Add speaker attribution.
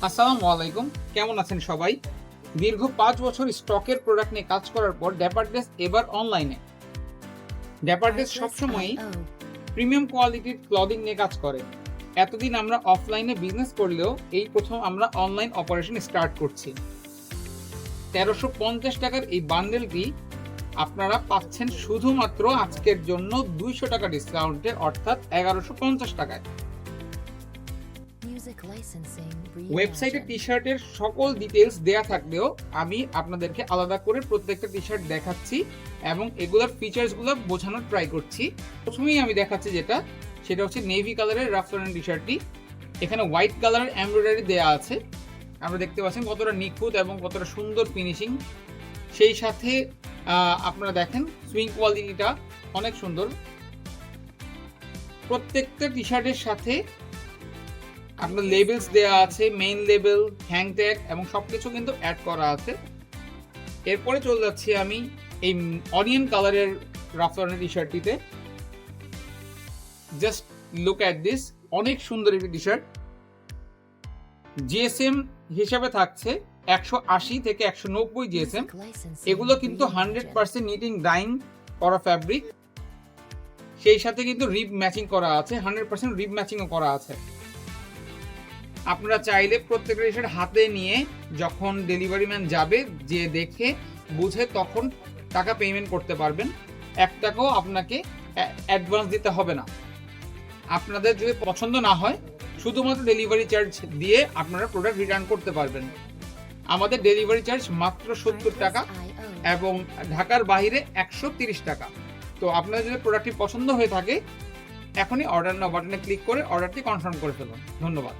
Speaker 1: আসসালামু আলাইকুম, কেমন আছেন সবাই? দীর্ঘ ৫ বছর স্টকের প্রোডাক্ট নিয়ে কাজ করার পর ড্যাপার ড্রেস এবার অনলাইনে। ড্যাপার ড্রেস সবসময়ই প্রিমিয়াম কোয়ালিটির ক্লদিং নিয়ে কাজ করে। এতদিন আমরা অফলাইনে বিজনেস করলেও এই প্রথম আমরা অনলাইন অপারেশন স্টার্ট করছি। ১৩৫০ টাকার এই বান্ডেলটি আপনারা পাচ্ছেন শুধুমাত্র আজকের জন্য ২০০ টাকা ডিসকাউন্টে, অর্থাৎ ১১৫০ টাকায়। ওয়েবসাইটে টি শার্টের সকল ডিটেলস দেয়া থাকলেও আমি আপনাদেরকে আলাদা করে প্রত্যেকটা টি শার্ট দেখাচ্ছি এবং এগুলোর ফিচার্সগুলো বোঝানোর ট্রাই করছি। প্রথমেই আমি দেখাচ্ছি সেটা হচ্ছে নেভি কালারের রাফ ট্যান টি শার্টটি। এখানে হোয়াইট কালারের এমব্রয়ডারি দেয়া আছে, আমরা দেখতে পাচ্ছেন কতটা নিখুঁত এবং কতটা সুন্দর ফিনিশিং। সেই সাথে আপনারা দেখেন সুইং কোয়ালিটিটা অনেক সুন্দর। প্রত্যেকটা টি শার্টের সাথে আপনার লেবেলস দেয়া আছে, মেইন লেবেল, হ্যাং ট্যাগ এবং সবকিছু কিন্তু অ্যাড করা আছে। এরপরে চলে যাচ্ছি আমি এই অনিয়ন কালারের রাফ ট্যানের টি শার্টটিতে। জাস্ট লুক অ্যাট দিস, অনেক সুন্দর একটি টি শার্ট। জিএসএম হিসাবে থাকছে ১৮০ থেকে ১৯০ জিএসএম। এগুলো কিন্তু 100% নিটিং ডাইং করা ফ্যাব্রিক। সেই সাথে কিন্তু রিব ম্যাচিং করা আছে, 100% রিব ম্যাচিংও করা আছে। আপনারা চাইলে প্রত্যেকটা টি শার্ট হাতে নিয়ে যখন ডেলিভারি ম্যান যাবে, যে দেখে বুঝে তখন টাকা পেমেন্ট করতে পারবেন। ১ টাকাও আপনাকে অ্যাডভান্স দিতে হবে না। আপনাদের যদি পছন্দ না হয় শুধুমাত্র ডেলিভারি চার্জ দিয়ে আপনারা প্রোডাক্ট রিটার্ন করতে পারবেন। আমাদের ডেলিভারি চার্জ মাত্র ৭০ টাকা এবং ঢাকার বাইরে ১৩০ টাকা। তো আপনাদের যদি প্রোডাক্টটি পছন্দ হয়ে থাকে এখনই অর্ডার নাও বাটনে ক্লিক করে অর্ডারটি কনফার্ম করে ফেলুন। ধন্যবাদ।